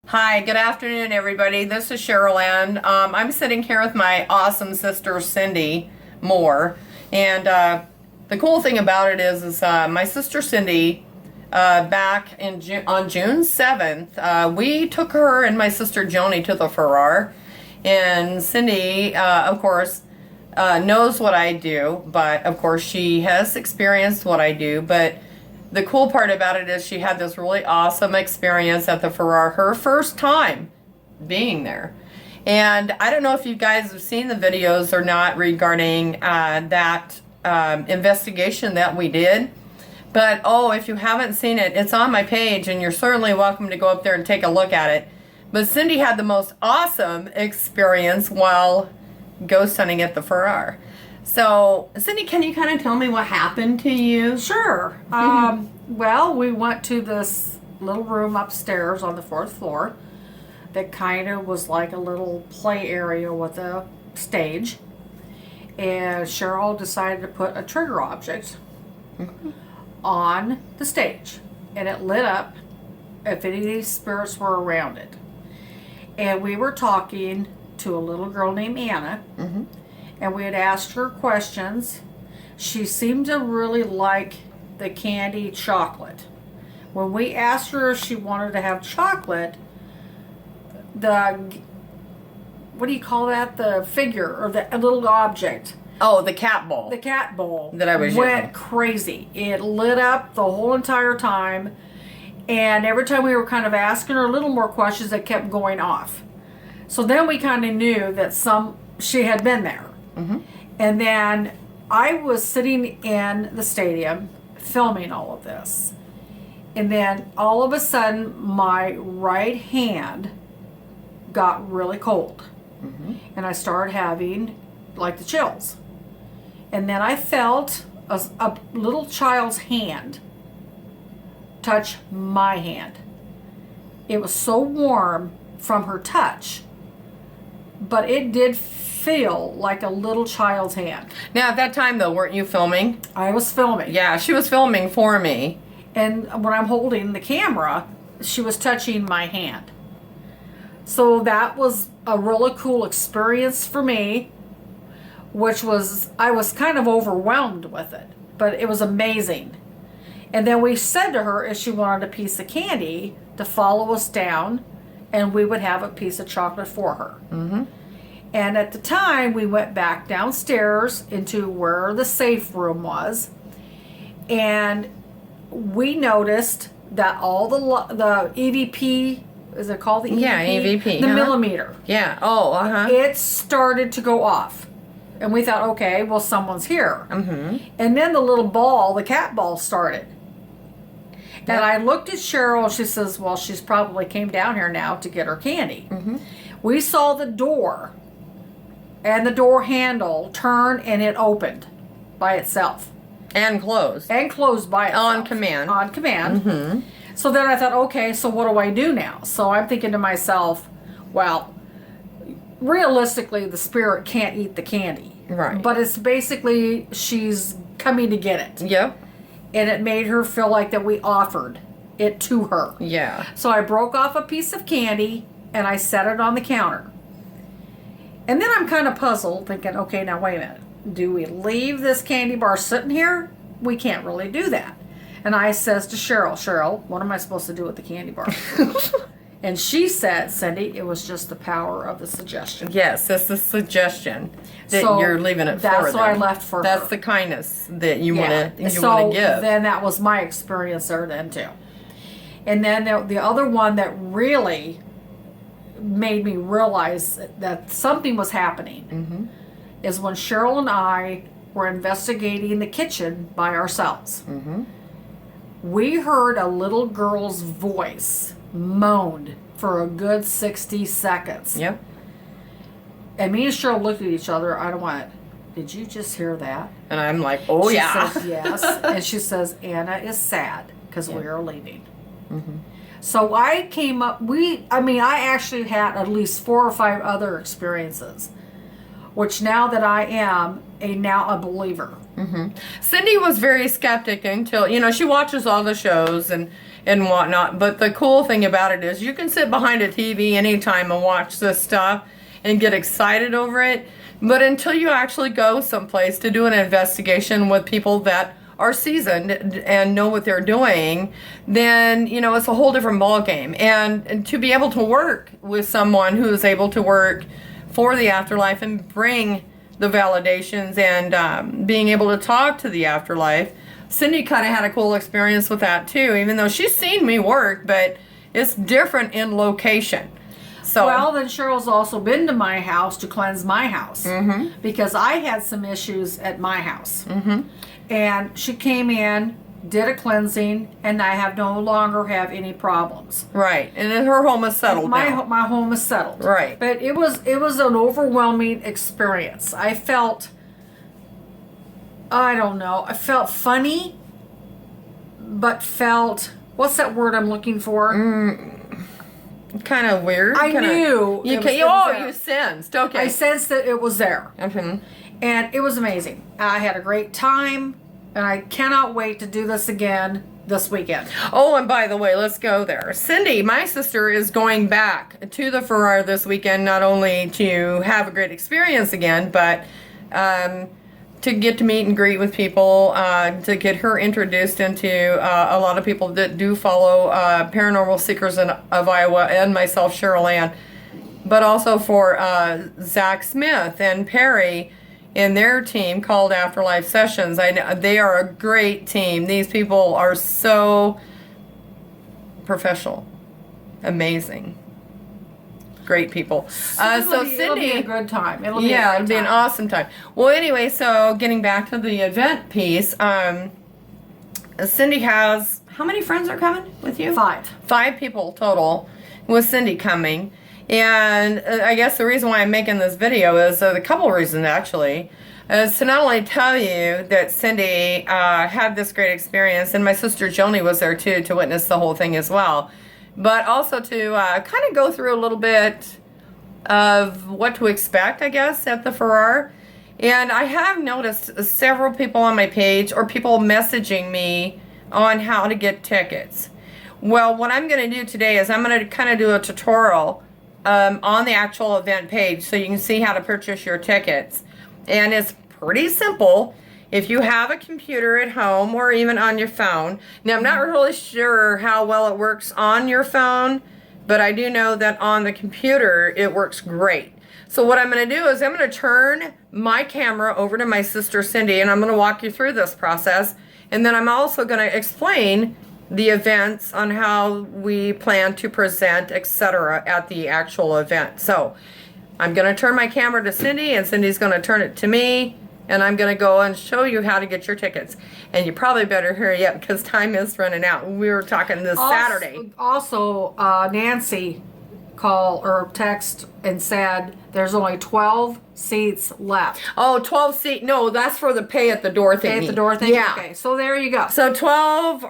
Hi, good afternoon, everybody. This is Cheryl Ann. I'm sitting here with my awesome sister, Cindy Moore. And the cool thing about it is my sister Cindy, back on June 7th, we took her and my sister Joni to the Farrar. And Cindy, of course, knows what I do, but of course she has experienced what I do. But the cool part about it is she had this really awesome experience at the Farrar, her first time being there. And I don't know if you guys have seen the videos or not regarding that investigation that we did. But oh, if you haven't seen it, it's on my page and you're certainly welcome to go up there and take a look at it. But Cindy had the most awesome experience while ghost hunting at the Farrar. So, Cindy, can you kind of tell me what happened to you? Sure. Well, we went to this little room upstairs on the fourth floor that kind of was like a little play area with a stage. And Cheryl decided to put a trigger object on the stage. And it lit up if any of these spirits were around it. And we were talking to a little girl named Anna. And we had asked her questions. She seemed to really like the candy chocolate. When we asked her if she wanted to have chocolate, what do you call that? The figure or the little object. Oh, the cat ball. The cat ball that I was went using. Crazy. It lit up the whole entire time. And every time we were kind of asking her a little more questions, it kept going off. So then we kind of knew that she had been there. And then I was sitting in the stadium filming all of this. And then all of a sudden, my right hand got really cold. And I started having like the chills. And then I felt a little child's hand touch my hand. It was so warm from her touch, but it did feel like a little child's hand. Now, at that time, though, weren't you filming? I was filming. Yeah, she was filming for me. And when I'm holding the camera, she was touching my hand. So that was a really cool experience for me, I was kind of overwhelmed with it, but it was amazing. And then we said to her if she wanted a piece of candy to follow us down, and we would have a piece of chocolate for her. And at the time, we went back downstairs into where the safe room was, and we noticed that all the EVP, is it called the EVP? Yeah, EVP. The millimeter. Yeah. Oh, It started to go off. And we thought, okay, well, someone's here. And then the little ball, the cat ball, started. And I looked at Cheryl, she says, well, she's probably came down here now to get her candy. We saw the door and the door handle turn, and it opened by itself. And closed. And closed by itself. On command. On command. So then I thought, okay, so what do I do now? So I'm thinking to myself, well, realistically, the spirit can't eat the candy. Right. But it's basically she's coming to get it. Yep. And it made her feel like that we offered it to her. Yeah. So I broke off a piece of candy and I set it on the counter. And then I'm kind of puzzled, thinking, okay, now wait a minute. Do we leave this candy bar sitting here? We can't really do that. And I says to Cheryl, what am I supposed to do with the candy bar? And she said, Cindy, it was just the power of the suggestion. Yes, that's the suggestion that So you're leaving it for that's them. what I left for That's her. the kindness that you want to give. So then that was my experience there then too. And then the other one that really made me realize that something was happening is when Cheryl and I were investigating the kitchen by ourselves. We heard a little girl's voice moaned for a good 60 seconds. Yep. And me and Cheryl looked at each other. I went, did you just hear that? And I'm like, oh, She yeah. says yes. And she says, Anna is sad because we are leaving. So I came up, I actually had at least 4 or 5 other experiences, which now that I am now a believer. Cindy was very skeptic until, she watches all the shows and and whatnot. But the cool thing about it is you can sit behind a TV anytime and watch this stuff and get excited over it. But until you actually go someplace to do an investigation with people that are seasoned and know what they're doing, then, you know, it's a whole different ballgame. And to be able to work with someone who is able to work for the afterlife and bring the validations and being able to talk to the afterlife, Cindy kind of had a cool experience with that too, even though she's seen me work, but it's different in location. So, well, then Cheryl's also been to my house to cleanse my house because I had some issues at my house. And she came in, did a cleansing, and I have no longer have any problems. right, and then her home is settled now. My home is settled. Right. But it was an overwhelming experience. I felt, I don't know, I felt funny, but felt, what's that word I'm looking for? Kind of weird. I knew You it can. was- it was Oh, there. you sensed. Okay. I sensed that it was there. Mhm. And it was amazing. I had a great time, and I cannot wait to do this again this weekend. Oh, and by the way, let's go there. Cindy, my sister, is going back to the Farrar this weekend, not only to have a great experience again, but to get to meet and greet with people, to get her introduced into a lot of people that do follow Paranormal Seekers of Iowa and myself, Cheryl Ann, but also for Zach Smith and Perry and their team called Afterlife Sessions. I know they are a great team. These people are so professional, amazing, great people. It'll be a good time. It'll be Yeah, a it'll great be an time. awesome time. Well, anyway, so getting back to the event piece, Cindy has, how many friends are coming with you? 5. 5 people total with Cindy coming. And I guess the reason why I'm making this video is a couple reasons actually. Is to not only tell you that Cindy had this great experience, and my sister Joni was there too to witness the whole thing as well, but also to kind of go through a little bit of what to expect, I guess, at the Farrar. And I have noticed several people on my page or people messaging me on how to get tickets. Well, what I'm going to do today is I'm going to kind of do a tutorial on the actual event page so you can see how to purchase your tickets. And it's pretty simple. If you have a computer at home or even on your phone. Now, I'm not really sure how well it works on your phone, but I do know that on the computer it works great. So what I'm going to do is I'm going to turn my camera over to my sister Cindy, and I'm going to walk you through this process. And then I'm also going to explain the events on how we plan to present, etc. at the actual event. So I'm going to turn my camera to Cindy, and Cindy's going to turn it to me, and I'm going to go and show you how to get your tickets. And you probably better hurry up because time is running out. We were talking this Saturday. Also, Nancy called or text and said there's only 12 seats left. Oh, 12 seat. No, that's for the pay at the door thing. Pay at the door thing? Yeah. Okay, so there you go. So 12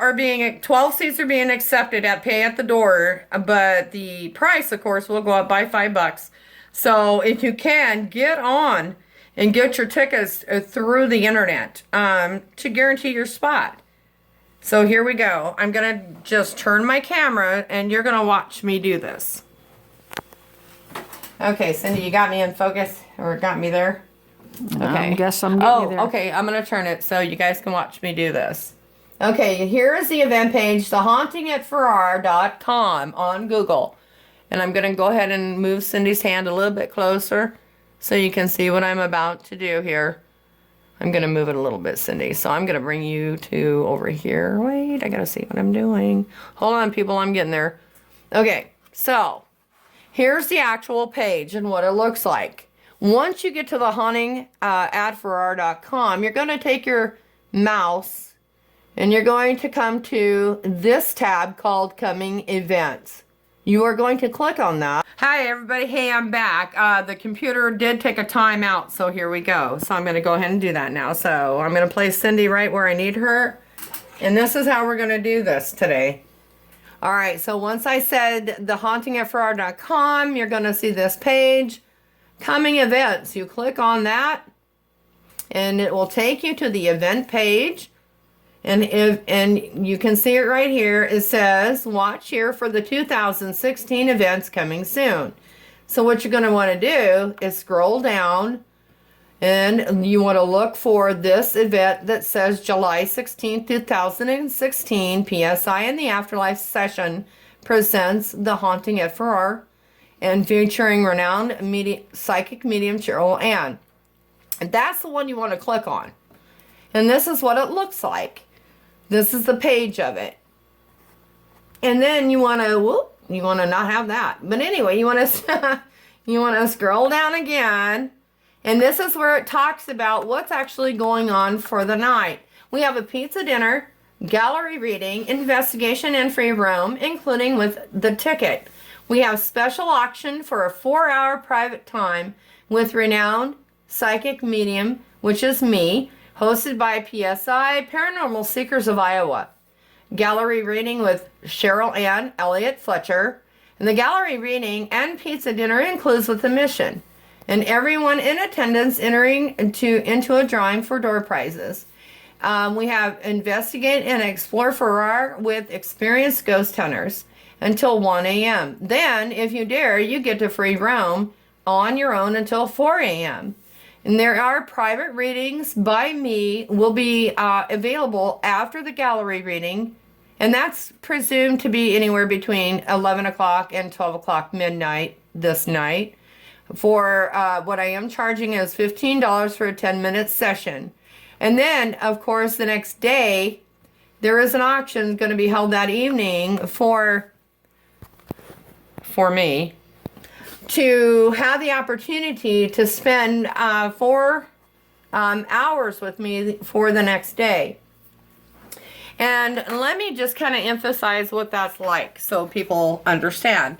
seats are being accepted at pay at the door, but the price, of course, will go up by $5. So if you can, get on and get your tickets through the internet to guarantee your spot. So here we go. I'm going to just turn my camera and you're going to watch me do this. Okay, Cindy, you got me in focus or got me there? Okay. I guess I'm getting you there. Okay, I'm going to turn it so you guys can watch me do this. Okay, here is the event page, thehauntingatfarrar.com on Google. And I'm going to go ahead and move Cindy's hand a little bit closer so you can see what I'm about to do here. I'm going to move it a little bit, Cindy. So I'm going to bring you to over here. Wait, I got to see what I'm doing. Hold on, people. I'm getting there. Okay, so here's the actual page and what it looks like. Once you get to the haunting@farrar.com, you're going to take your mouse and you're going to come to this tab called Coming Events. You are going to click on that. Hi everybody, hey, I'm back. The computer did take a time out, so here we go. So I'm gonna go ahead and do that now. So I'm gonna place Cindy right where I need her. And this is how we're gonna do this today. All right, so once I said thehauntingatfarrar.com, you're gonna see this page, Coming Events. You click on that and it will take you to the event page. and you can see it right here. It says, watch here for the 2016 events coming soon. So what you're going to want to do is scroll down, and you want to look for this event that says July 16, 2016, PSI in the Afterlife session presents The Haunting at Farrar, and featuring renowned psychic medium Cheryl Ann. And that's the one you want to click on. And this is what it looks like. This is the page of it. And then you want to not have that. But anyway, you want to you want to scroll down again. And this is where it talks about what's actually going on for the night. We have a pizza dinner, gallery reading, investigation, and free room, including with the ticket. We have special auction for a 4-hour private time with renowned psychic medium, which is me, hosted by PSI, Paranormal Seekers of Iowa. Gallery reading with Cheryl Ann Elliott Fletcher. And the gallery reading and pizza dinner includes with the mission. And everyone in attendance entering into a drawing for door prizes. We have investigate and explore Farrar with experienced ghost hunters until 1 a.m. Then, if you dare, you get to free roam on your own until 4 a.m. And there are private readings by me will be available after the gallery reading. And that's presumed to be anywhere between 11 o'clock and 12 o'clock midnight this night. For what I am charging is $15 for a 10-minute session. And then, of course, the next day, there is an auction going to be held that evening for me to have the opportunity to spend 4 hours with me for the next day. And let me just kind of emphasize what that's like so people understand.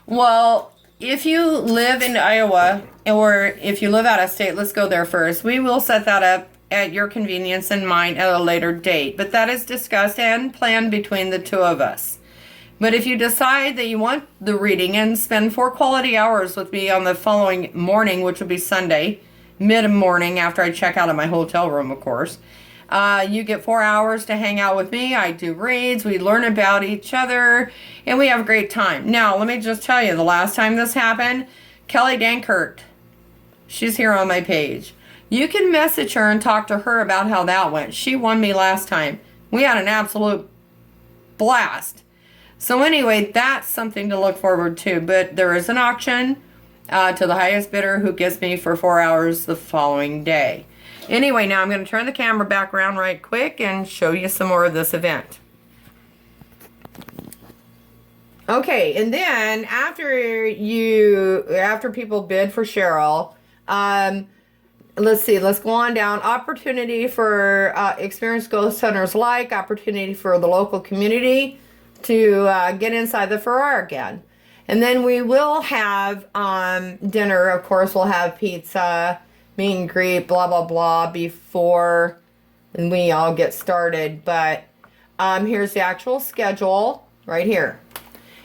Well, if you live in Iowa, or if you live out of state, let's go there first. We will set that up at your convenience and mine at a later date. But that is discussed and planned between the two of us. But if you decide that you want the reading and spend 4 quality hours with me on the following morning, which will be Sunday, mid-morning after I check out of my hotel room, of course, you get 4 hours to hang out with me. I do reads, we learn about each other, and we have a great time. Now, let me just tell you, the last time this happened, Kelly Dankert, she's here on my page. You can message her and talk to her about how that went. She won me last time. We had an absolute blast. So anyway, that's something to look forward to. But there is an auction to the highest bidder who gets me for 4 hours the following day. Anyway, now I'm going to turn the camera back around right quick and show you some more of this event. Okay, and then after people bid for Cheryl, let's see, let's go on down. Opportunity for experienced ghost hunters opportunity for the local community to get inside the Farrar again. And then we will have dinner. Of course, we'll have pizza, meet and greet, blah, blah, blah, before we all get started. But here's the actual schedule right here.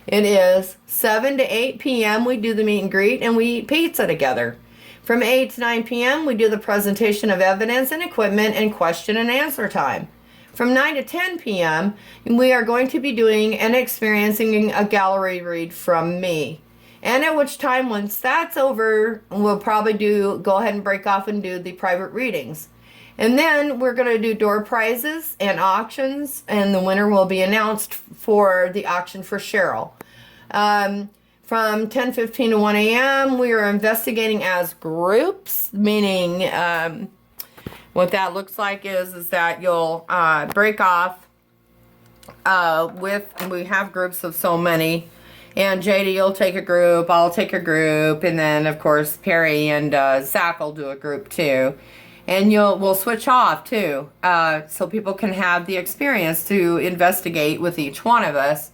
It is 7 to 8 p.m. we do the meet and greet and we eat pizza together. From 8 to 9 p.m. we do the presentation of evidence and equipment and question and answer time. From 9 to 10 p.m. we are going to be doing and experiencing a gallery read from me. And at which time, once that's over, we'll probably go ahead and break off and do the private readings. And then we're going to do door prizes and auctions, and the winner will be announced for the auction for Cheryl. From 10:15 to 1 a.m., we are investigating as groups, meaning what that looks like is that you'll break off we have groups of so many. And JD will take a group, I'll take a group, and then of course Perry and Zach will do a group too. And we'll switch off too, so people can have the experience to investigate with each one of us.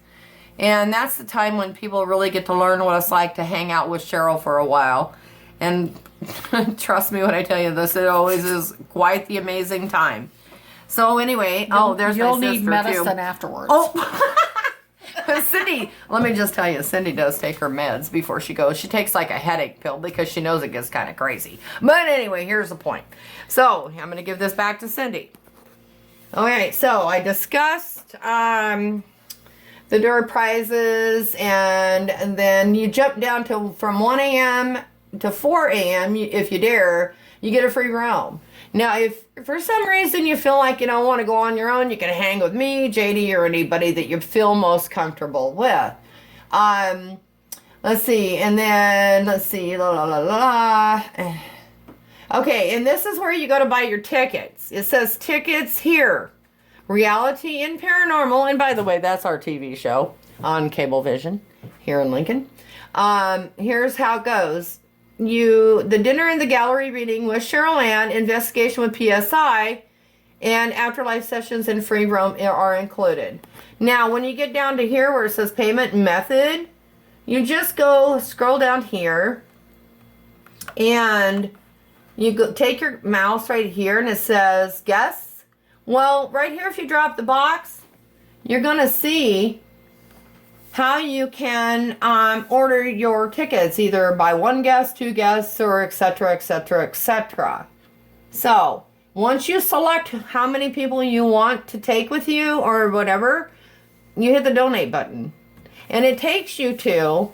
And that's the time when people really get to learn what it's like to hang out with Cheryl for a while. And trust me when I tell you this, it always is quite the amazing time. So anyway, there's my sister too. You'll need medicine afterwards. Oh. Cindy, let me just tell you, Cindy does take her meds before she goes. She takes like a headache pill because she knows it gets kind of crazy. But anyway, here's the point. So I'm going to give this back to Cindy. Okay, so I discussed the door prizes, and then you jump down to from 1 a.m. to 4 a.m. If you dare, you get a free roam. Now, if for some reason you feel like you don't want to go on your own, you can hang with me, JD, or anybody that you feel most comfortable with. Let's see, and then let's see, la la la la. Okay, and this is where you go to buy your tickets. It says tickets here. Reality and Paranormal, and by the way, that's our TV show on Cablevision here in Lincoln. Here's how it goes. The dinner and the gallery reading with Cheryl Ann, investigation with PSI, and afterlife sessions and free roam are included. Now, when you get down to here where it says payment method, you just go scroll down here, and you go take your mouse right here, and it says guests. Well, right here, if you drop the box, you're going to see how you can order your tickets, either by one guest, two guests, or etc., etc., etc. So, once you select how many people you want to take with you or whatever, you hit the donate button. And it takes you to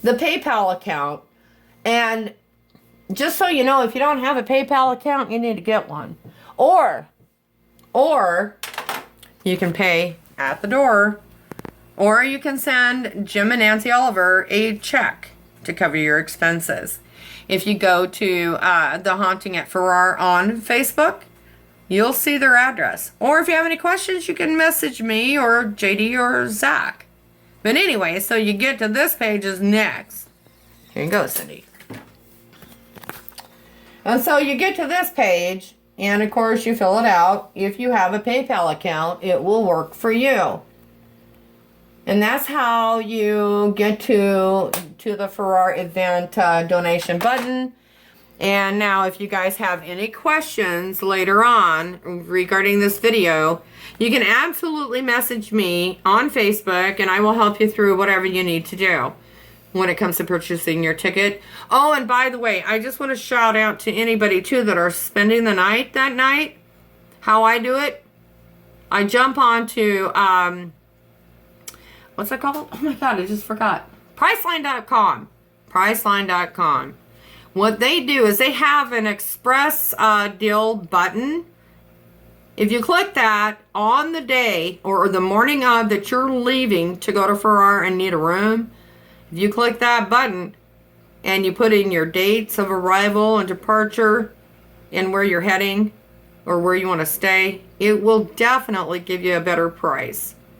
the PayPal account. And just so you know, if you don't have a PayPal account, you need to get one. Or you can pay at the door, or you can send Jim and Nancy Oliver a check to cover your expenses. If you go to The Haunting at Farrar on Facebook, you'll see their address. Or if you have any questions, you can message me or JD or Zach. But anyway, so you get to this page is next. Here you go, Cindy. And so you get to this page, and of course you fill it out. If you have a PayPal account, it will work for you. And that's how you get to the Farrar event donation button. And now if you guys have any questions later on regarding this video, you can absolutely message me on Facebook, and I will help you through whatever you need to do when it comes to purchasing your ticket. Oh, and by the way, I just want to shout out to anybody too that are spending the night that night. How I do it, I jump onto what's it called? Oh my god, I just forgot. Priceline.com. Priceline.com. What they do is they have an express deal button. If you click that on the day or the morning of that you're leaving to go to Farrar and need a room, if you click that button and you put in your dates of arrival and departure and where you're heading or where you want to stay, it will definitely give you a better price.